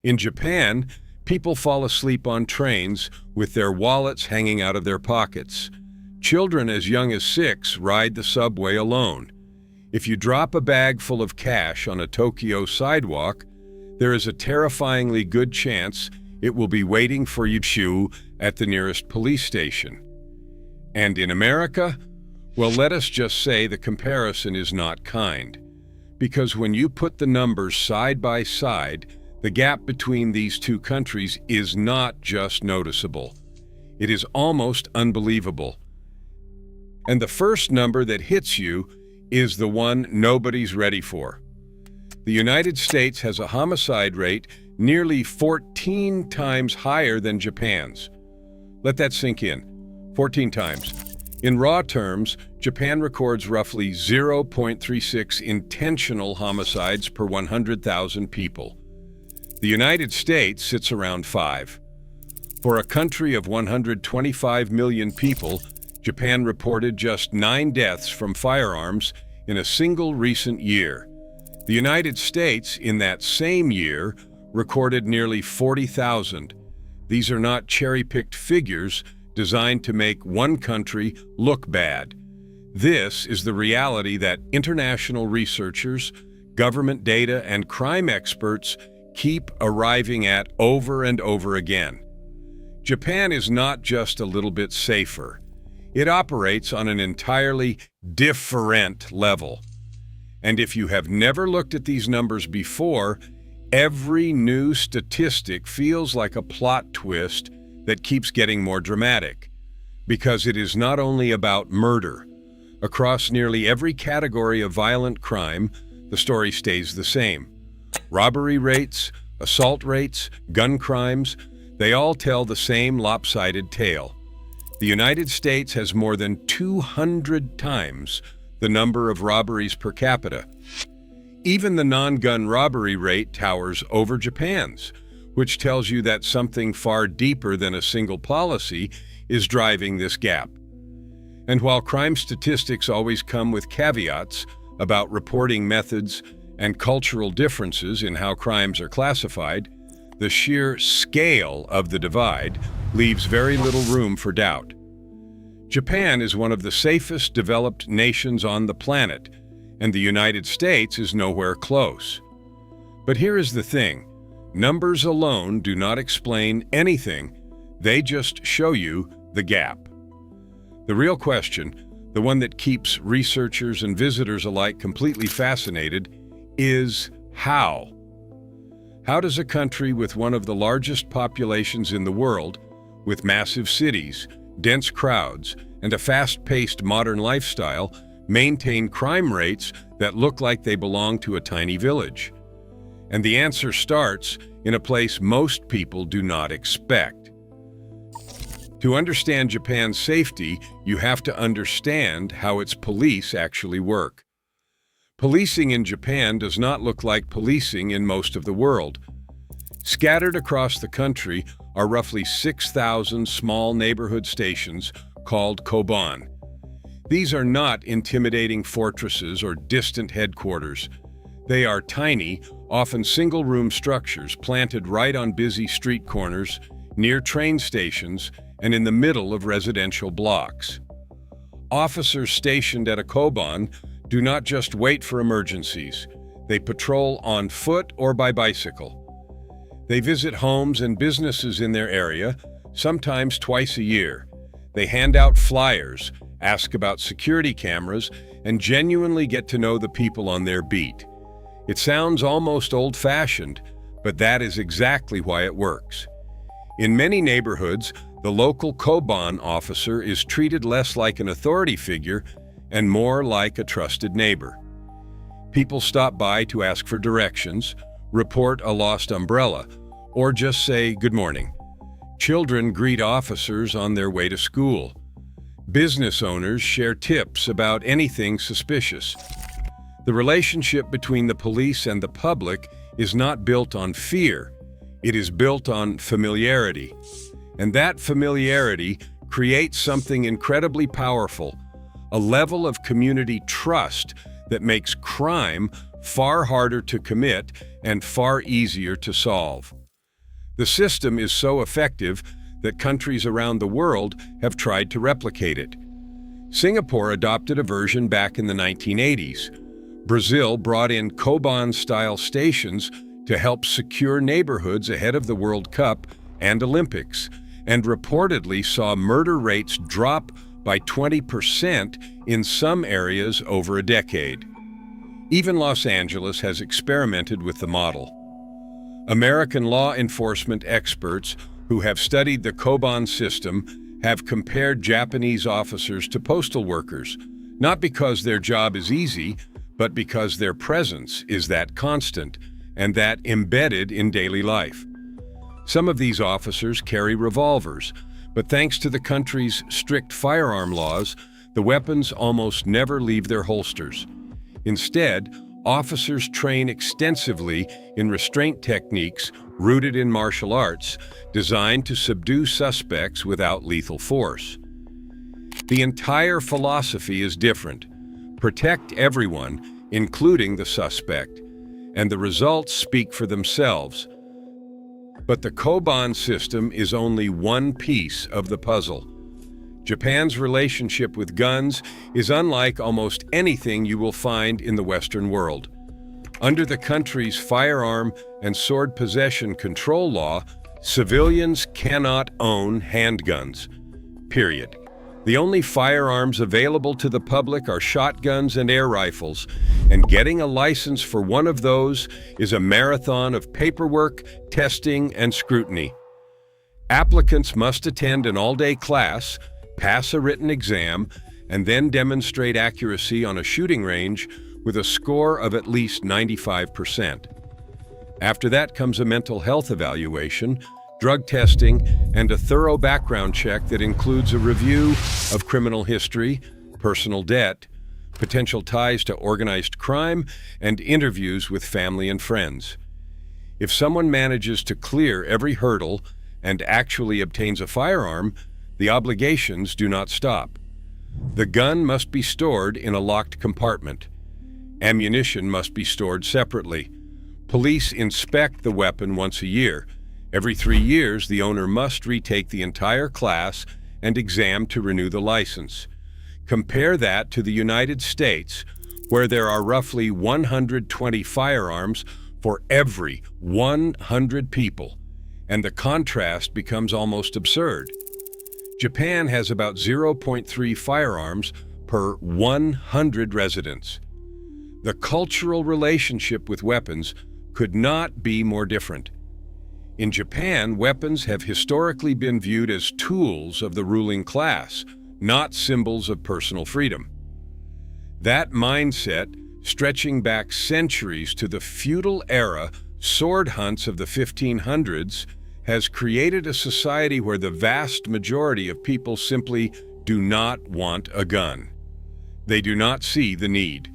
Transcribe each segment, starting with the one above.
In Japan, people fall asleep on trains with their wallets hanging out of their pockets. Children as young as 6 ride the subway alone. If you drop a bag full of cash on a Tokyo sidewalk, there is a terrifyingly good chance it will be waiting for you at the nearest police station. And in America, well, let us just say the comparison is not kind. Because when you put the numbers side by side, the gap between these two countries is not just noticeable. It is almost unbelievable. And the first number that hits you is the one nobody's ready for. The United States has a homicide rate nearly 14 times higher than Japan's. Let that sink in. 14 times. In raw terms, Japan records roughly 0.36 intentional homicides per 100,000 people. The United States sits around 5. For a country of 125 million people, Japan reported just 9 deaths from firearms in a single recent year. The United States, in that same year, recorded nearly 40,000. These are not cherry-picked figures designed to make one country look bad. This is the reality that international researchers, government data, and crime experts keep arriving at over and over again. Japan is not just a little bit safer. It operates on an entirely different level. And if you have never looked at these numbers before, every new statistic feels like a plot twist that keeps getting more dramatic. Because it is not only about murder. Across nearly every category of violent crime, the story stays the same. Robbery rates, assault rates, gun crimes, they all tell the same lopsided tale. The United States has more than 200 times the number of robberies per capita. Even the non-gun robbery rate towers over Japan's, which tells you that something far deeper than a single policy is driving this gap. And while crime statistics always come with caveats about reporting methods and cultural differences in how crimes are classified, the sheer scale of the divide leaves very little room for doubt. Japan is one of the safest developed nations on the planet, and the United States is nowhere close. But here is the thing. Numbers alone do not explain anything. They just show you the gap. The real question, the one that keeps researchers and visitors alike completely fascinated, is how? How does a country with one of the largest populations in the world, with massive cities, dense crowds, and a fast-paced modern lifestyle, maintain crime rates that look like they belong to a tiny village? And the answer starts in a place most people do not expect. To understand Japan's safety, you have to understand how its police actually work. Policing in Japan does not look like policing in most of the world. Scattered across the country are roughly 6,000 small neighborhood stations called koban. These are not intimidating fortresses or distant headquarters. They are tiny, often single-room structures planted right on busy street corners, near train stations, and in the middle of residential blocks. Officers stationed at a koban do not just wait for emergencies. They patrol on foot or by bicycle. They visit homes and businesses in their area, sometimes twice a year. They hand out flyers, ask about security cameras, and genuinely get to know the people on their beat. It sounds almost old-fashioned, but that is exactly why it works. In many neighborhoods, the local koban officer is treated less like an authority figure and more like a trusted neighbor. People stop by to ask for directions, report a lost umbrella, or just say good morning. Children greet officers on their way to school. Business owners share tips about anything suspicious. The relationship between the police and the public is not built on fear. It is built on familiarity. And that familiarity creates something incredibly powerful, a level of community trust that makes crime far harder to commit and far easier to solve. The system is so effective that countries around the world have tried to replicate it. Singapore adopted a version back in the 1980s. Brazil brought in Koban-style stations to help secure neighborhoods ahead of the World Cup and Olympics, and reportedly saw murder rates drop by 20% in some areas over a decade. Even Los Angeles has experimented with the model. American law enforcement experts who have studied the Koban system have compared Japanese officers to postal workers, not because their job is easy, but because their presence is that constant and that embedded in daily life. Some of these officers carry revolvers, but thanks to the country's strict firearm laws, the weapons almost never leave their holsters. Instead, officers train extensively in restraint techniques rooted in martial arts, designed to subdue suspects without lethal force. The entire philosophy is different. Protect everyone, including the suspect, and the results speak for themselves. But the Koban system is only one piece of the puzzle. Japan's relationship with guns is unlike almost anything you will find in the Western world. Under the country's firearm and sword possession control law, civilians cannot own handguns, period. The only firearms available to the public are shotguns and air rifles, and getting a license for one of those is a marathon of paperwork, testing, and scrutiny. Applicants must attend an all-day class, pass a written exam, and then demonstrate accuracy on a shooting range with a score of at least 95%. After that comes a mental health evaluation, drug testing, and a thorough background check that includes a review of criminal history, personal debt, potential ties to organized crime, and interviews with family and friends. If someone manages to clear every hurdle and actually obtains a firearm, the obligations do not stop. The gun must be stored in a locked compartment. Ammunition must be stored separately. Police inspect the weapon once a year. Every 3 years, the owner must retake the entire class and exam to renew the license. Compare that to the United States, where there are roughly 120 firearms for every 100 people, and the contrast becomes almost absurd. Japan has about 0.3 firearms per 100 residents. The cultural relationship with weapons could not be more different. In Japan, weapons have historically been viewed as tools of the ruling class, not symbols of personal freedom. That mindset, stretching back centuries to the feudal era sword hunts of the 1500s, has created a society where the vast majority of people simply do not want a gun. They do not see the need.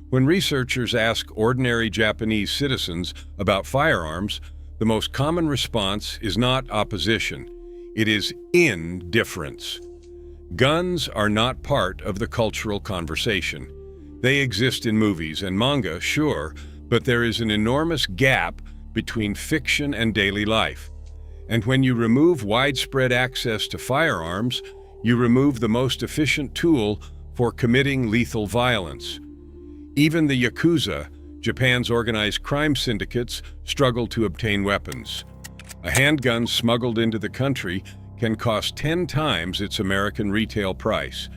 When researchers ask ordinary Japanese citizens about firearms, the most common response is not opposition. It is indifference. Guns are not part of the cultural conversation. They exist in movies and manga, sure, but there is an enormous gap between fiction and daily life. And when you remove widespread access to firearms, you remove the most efficient tool for committing lethal violence. Even the Yakuza, Japan's organized crime syndicates, struggle to obtain weapons. A handgun smuggled into the country can cost 10 times its American retail price.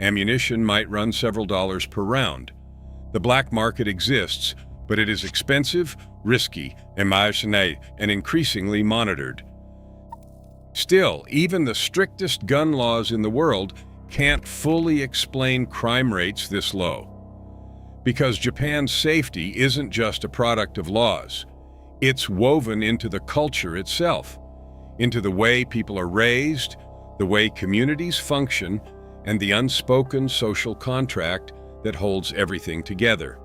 Ammunition might run several dollars per round. The black market exists, but it is expensive, risky, imaginé, and increasingly monitored. Still, even the strictest gun laws in the world can't fully explain crime rates this low. Because Japan's safety isn't just a product of laws. It's woven into the culture itself, into the way people are raised, the way communities function, and the unspoken social contract that holds everything together.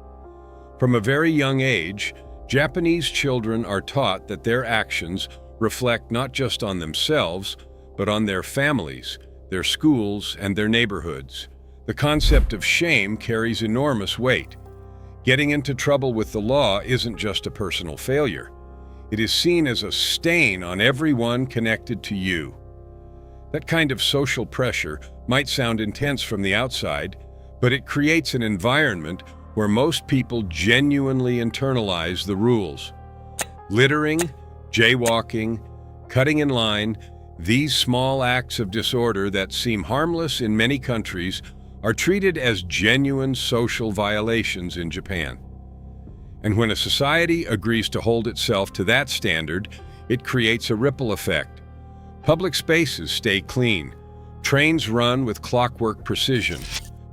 From a very young age, Japanese children are taught that their actions reflect not just on themselves, but on their families, their schools, and their neighborhoods. The concept of shame carries enormous weight. Getting into trouble with the law isn't just a personal failure. It is seen as a stain on everyone connected to you. That kind of social pressure might sound intense from the outside, but it creates an environment where most people genuinely internalize the rules. Littering, jaywalking, cutting in line, these small acts of disorder that seem harmless in many countries are treated as genuine social violations in Japan. And when a society agrees to hold itself to that standard, it creates a ripple effect. Public spaces stay clean. Trains run with clockwork precision.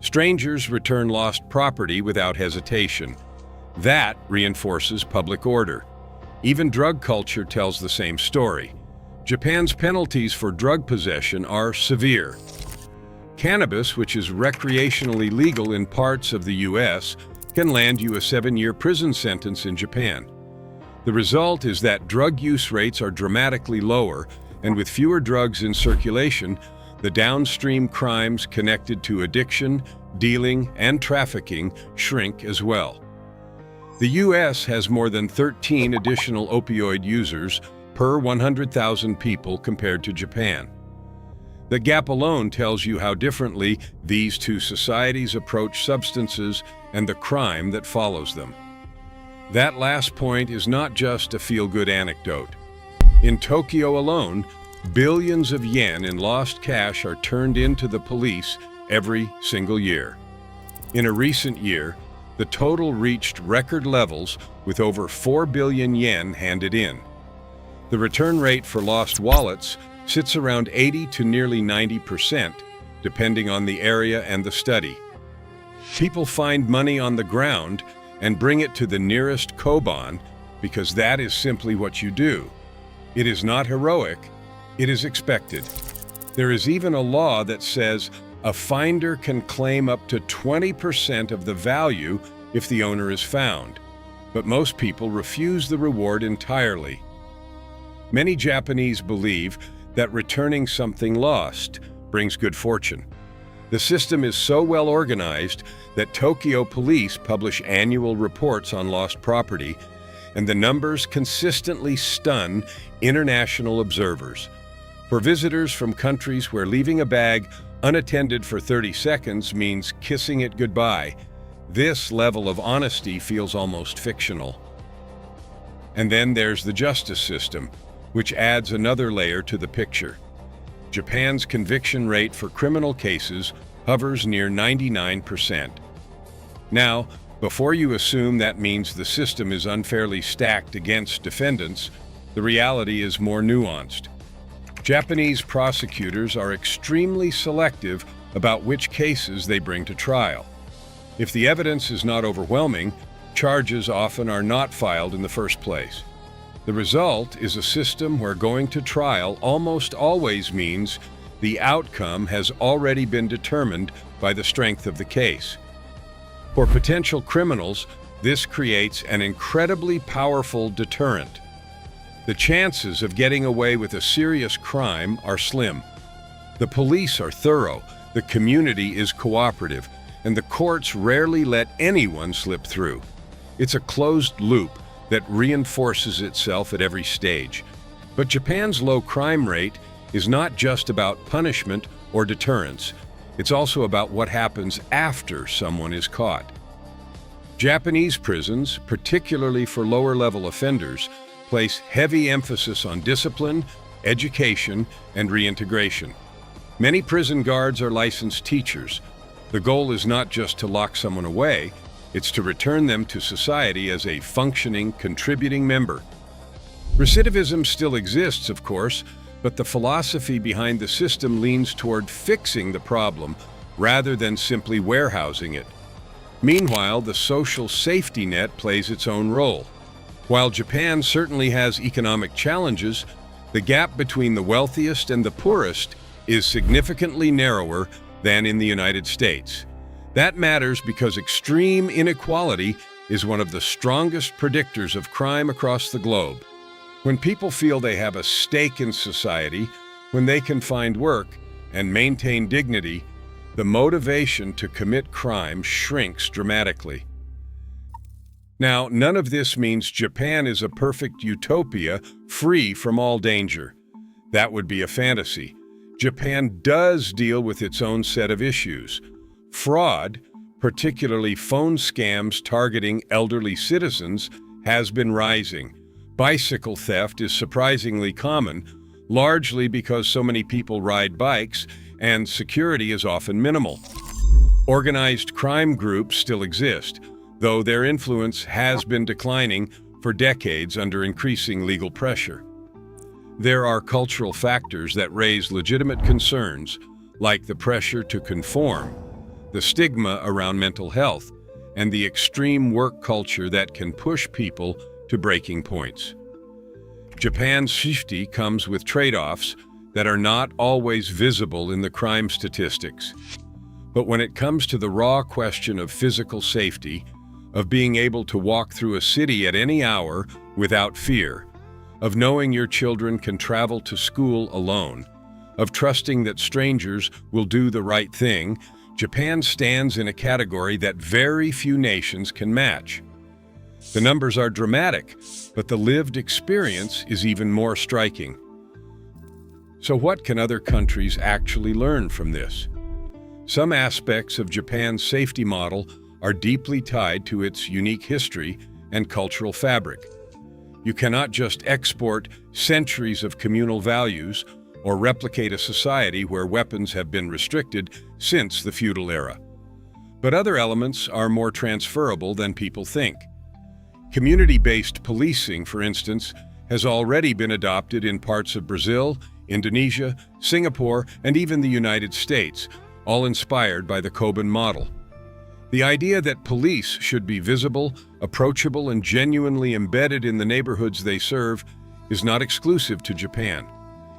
Strangers return lost property without hesitation. That reinforces public order. Even drug culture tells the same story. Japan's penalties for drug possession are severe. Cannabis, which is recreationally legal in parts of the U.S., can land you a 7-year prison sentence in Japan. The result is that drug use rates are dramatically lower, and with fewer drugs in circulation, the downstream crimes connected to addiction, dealing, and trafficking shrink as well. The U.S. has more than 13 additional opioid users per 100,000 people compared to Japan. The gap alone tells you how differently these two societies approach substances and the crime that follows them. That last point is not just a feel-good anecdote. In Tokyo alone, billions of yen in lost cash are turned into the police every single year. In a recent year, the total reached record levels with over 4 billion yen handed in. The return rate for lost wallets sits around 80 to nearly 90%, depending on the area and the study. People find money on the ground and bring it to the nearest koban because that is simply what you do. It is not heroic, it is expected. There is even a law that says a finder can claim up to 20% of the value if the owner is found, but most people refuse the reward entirely. Many Japanese believe that returning something lost brings good fortune. The system is so well organized that Tokyo police publish annual reports on lost property, and the numbers consistently stun international observers. For visitors from countries where leaving a bag unattended for 30 seconds means kissing it goodbye, this level of honesty feels almost fictional. And then there's the justice system, which adds another layer to the picture. Japan's conviction rate for criminal cases hovers near 99%. Now, before you assume that means the system is unfairly stacked against defendants, the reality is more nuanced. Japanese prosecutors are extremely selective about which cases they bring to trial. If the evidence is not overwhelming, charges often are not filed in the first place. The result is a system where going to trial almost always means the outcome has already been determined by the strength of the case. For potential criminals, this creates an incredibly powerful deterrent. The chances of getting away with a serious crime are slim. The police are thorough, the community is cooperative, and the courts rarely let anyone slip through. It's a closed loop that reinforces itself at every stage. But Japan's low crime rate is not just about punishment or deterrence. It's also about what happens after someone is caught. Japanese prisons, particularly for lower-level offenders, place heavy emphasis on discipline, education, and reintegration. Many prison guards are licensed teachers. The goal is not just to lock someone away, it's to return them to society as a functioning, contributing member. Recidivism still exists, of course, but the philosophy behind the system leans toward fixing the problem rather than simply warehousing it. Meanwhile, the social safety net plays its own role. While Japan certainly has economic challenges, the gap between the wealthiest and the poorest is significantly narrower than in the United States. That matters because extreme inequality is one of the strongest predictors of crime across the globe. When people feel they have a stake in society, when they can find work and maintain dignity, the motivation to commit crime shrinks dramatically. Now, none of this means Japan is a perfect utopia free from all danger. That would be a fantasy. Japan does deal with its own set of issues. Fraud, particularly phone scams targeting elderly citizens, has been rising. Bicycle theft is surprisingly common, largely because so many people ride bikes and security is often minimal. Organized crime groups still exist, though their influence has been declining for decades under increasing legal pressure. There are cultural factors that raise legitimate concerns, like the pressure to conform, the stigma around mental health, and the extreme work culture that can push people to breaking points. Japan's safety comes with trade-offs that are not always visible in the crime statistics. But when it comes to the raw question of physical safety, of being able to walk through a city at any hour without fear, of knowing your children can travel to school alone, of trusting that strangers will do the right thing, Japan stands in a category that very few nations can match. The numbers are dramatic, but the lived experience is even more striking. So what can other countries actually learn from this? Some aspects of Japan's safety model are deeply tied to its unique history and cultural fabric. You cannot just export centuries of communal values or replicate a society where weapons have been restricted since the feudal era. But other elements are more transferable than people think. Community-based policing, for instance, has already been adopted in parts of Brazil, Indonesia, Singapore, and even the United States, all inspired by the Koban model. The idea that police should be visible, approachable, and genuinely embedded in the neighborhoods they serve is not exclusive to Japan.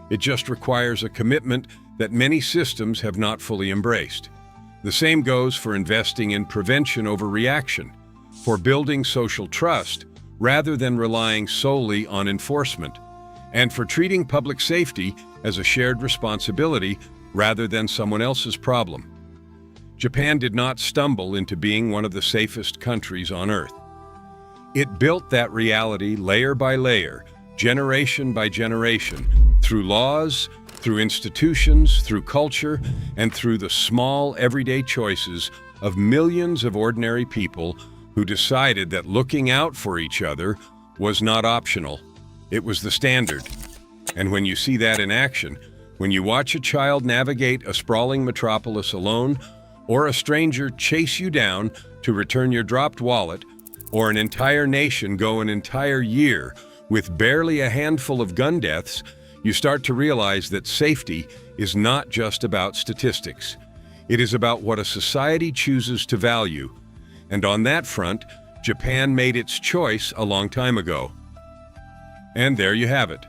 It just requires a commitment that many systems have not fully embraced. The same goes for investing in prevention over reaction, for building social trust rather than relying solely on enforcement, and for treating public safety as a shared responsibility rather than someone else's problem. Japan did not stumble into being one of the safest countries on Earth. It built that reality layer by layer, generation by generation, through laws, through institutions, through culture, and through the small, everyday choices of millions of ordinary people who decided that looking out for each other was not optional. It was the standard. And when you see that in action, when you watch a child navigate a sprawling metropolis alone, or a stranger chase you down to return your dropped wallet, or an entire nation go an entire year with barely a handful of gun deaths, you start to realize that safety is not just about statistics. It is about what a society chooses to value. And on that front, Japan made its choice a long time ago. And there you have it.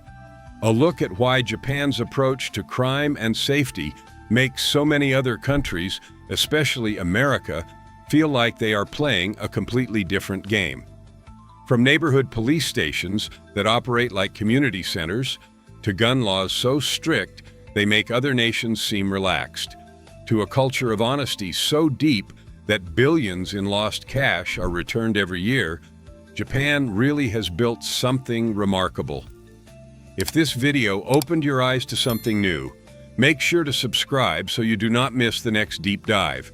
A look at why Japan's approach to crime and safety makes so many other countries, especially America, feel like they are playing a completely different game. From neighborhood police stations that operate like community centers, to gun laws so strict they make other nations seem relaxed, to a culture of honesty so deep that billions in lost cash are returned every year, Japan really has built something remarkable. If this video opened your eyes to something new, make sure to subscribe so you do not miss the next deep dive.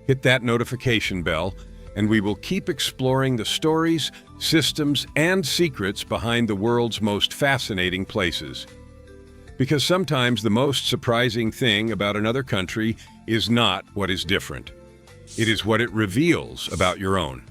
Hit that notification bell, and we will keep exploring the stories, systems, and secrets behind the world's most fascinating places. Because sometimes the most surprising thing about another country is not what is different. It is what it reveals about your own.